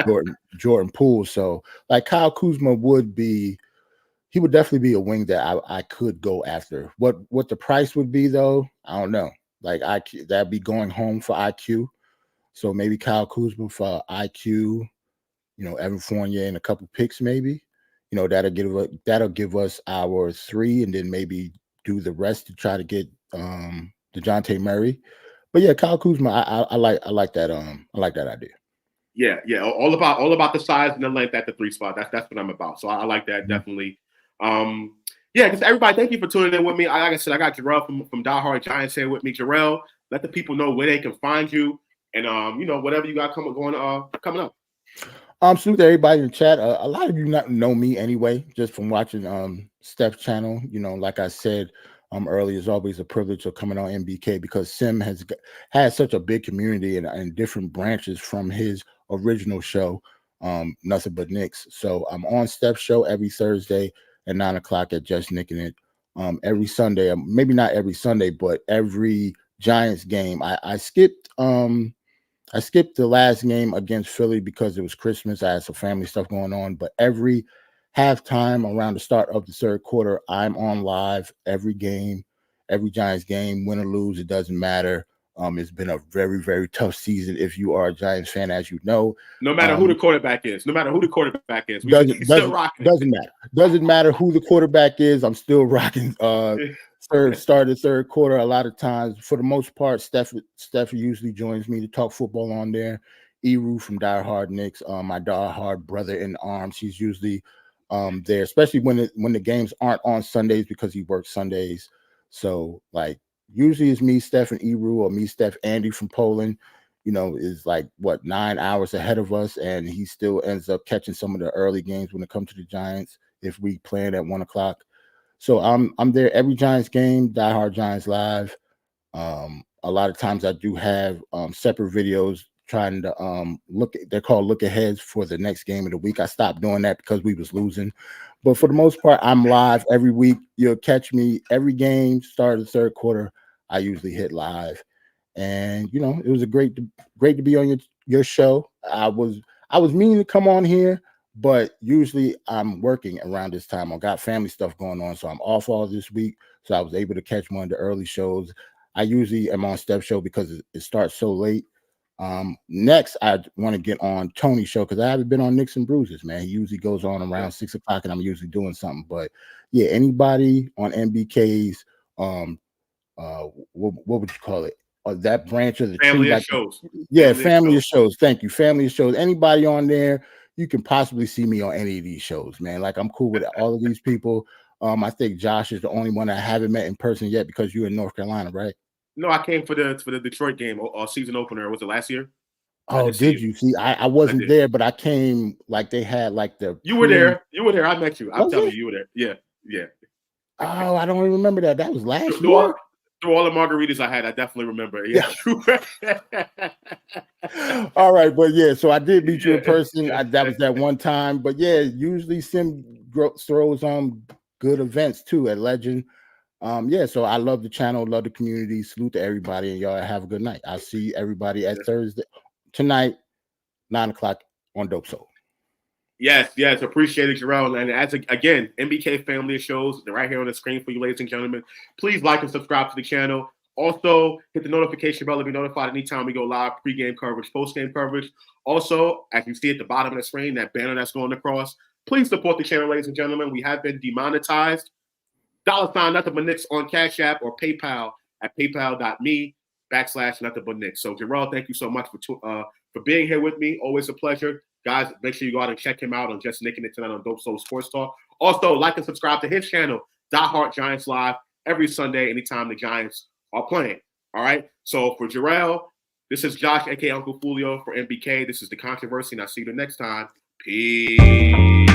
Jordan Poole. So like Kyle Kuzma would definitely be a wing that I could go after. What the price would be though, I don't know. Like IQ, that'd be going home for IQ. So maybe Kyle Kuzma for IQ, you know, Evan Fournier and a couple picks, maybe. You know, that'll give us our 3, and then maybe do the rest to try to get Dejounte Murray. But yeah, Kyle Kuzma, I like that idea. Yeah, all about the size and the length at the 3 spot. That's what I'm about. So I like that definitely. Yeah, just everybody, thank you for tuning in with me. Like I said, I got Jerrell from DieHard Giants here with me. Jerrell, let the people know where they can find you. And you know, whatever you got coming up. Salute to everybody in the chat. A lot of you not know me anyway, just from watching Steph's channel. You know, like I said earlier, it's always a privilege of coming on MBK because Sim has such a big community and different branches from his original show, Nothing But Knicks. So I'm on Steph's show every Thursday at 9:00 at Just Nicking It. Every Sunday, maybe not every Sunday, but every Giants game. I skipped the last game against Philly because it was Christmas. I had some family stuff going on, but every halftime around the start of the third quarter, I'm on live every game, every Giants game, win or lose, it doesn't matter. It's been a very, very tough season if you are a Giants fan, as you know. No matter who the quarterback is. Doesn't matter. Doesn't matter who the quarterback is. I'm still rocking third quarter a lot of times. For the most part, Steph usually joins me to talk football on there. Eru from DieHard Knicks, my DieHard brother in arms. He's usually there, especially when the games aren't on Sundays because he works Sundays. So like usually it's me, Steph, and Eru, or me, Steph, Andy from Poland. You know, is like 9 hours ahead of us, and he still ends up catching some of the early games when it comes to the Giants if we play it at 1:00. So I'm there every Giants game, DieHard Giants Live. A lot of times I do have separate videos trying to they're called look aheads for the next game of the week. I stopped doing that because we was losing. But for the most part, I'm live every week. You'll catch me every game, start of the third quarter. I usually hit live. And you know, it was great to be on your show. I was meaning to come on here, but usually I'm working around this time. I got family stuff going on, so I'm off all this week. So I was able to catch one of the early shows. I usually am on Steph's show because it starts so late. Next, I want to get on Tony's show because I haven't been on Knicks and Bruises, man. He usually goes on around 6:00, and I'm usually doing something. But yeah, anybody on MBK's, what would you call it? That branch of the family tree, of shows. Yeah, family of shows. Thank you, family of shows. Anybody on there, you can possibly see me on any of these shows, man. Like I'm cool with all of these people. I think Josh is the only one I haven't met in person yet because you're in North Carolina, right? No, I came for the Detroit game or season opener. Was it last year? Oh, did you see? I wasn't there, but I came like they had like the. You were there. You were there. I met you. I'm telling you were there. Yeah, yeah. Oh, I don't even remember that. That was last year. Through all the margaritas I had, I definitely remember. Yeah. All right, but yeah, so I did meet you in person. That was that one time. But yeah, usually Sim throws good events too at Legend. Yeah, so I love the channel, love the community. Salute to everybody, and y'all have a good night. I'll see everybody at Thursday tonight, 9:00 on Dope Soul. Yes, appreciate it, Jerrell. And again, MBK family of shows, they're right here on the screen for you, ladies and gentlemen. Please like and subscribe to the channel. Also, hit the notification bell to be notified anytime we go live, pregame coverage, postgame coverage. Also, as you see at the bottom of the screen, that banner that's going across, please support the channel, ladies and gentlemen. We have been demonetized. $ nothing but Knicks on Cash App or PayPal at paypal.me/nothing but Knicks. So, Jerrell, thank you so much for being here with me. Always a pleasure. Guys, make sure you go out and check him out on Just Nicking It tonight on Dope Soul Sports Talk. Also, like and subscribe to his channel, DieHard Giants Live, every Sunday, anytime the Giants are playing. All right? So for Jerrell, this is Josh, a.k.a. UnclefOOlio for MBK. This is The Kontroversy, and I'll see you the next time. Peace.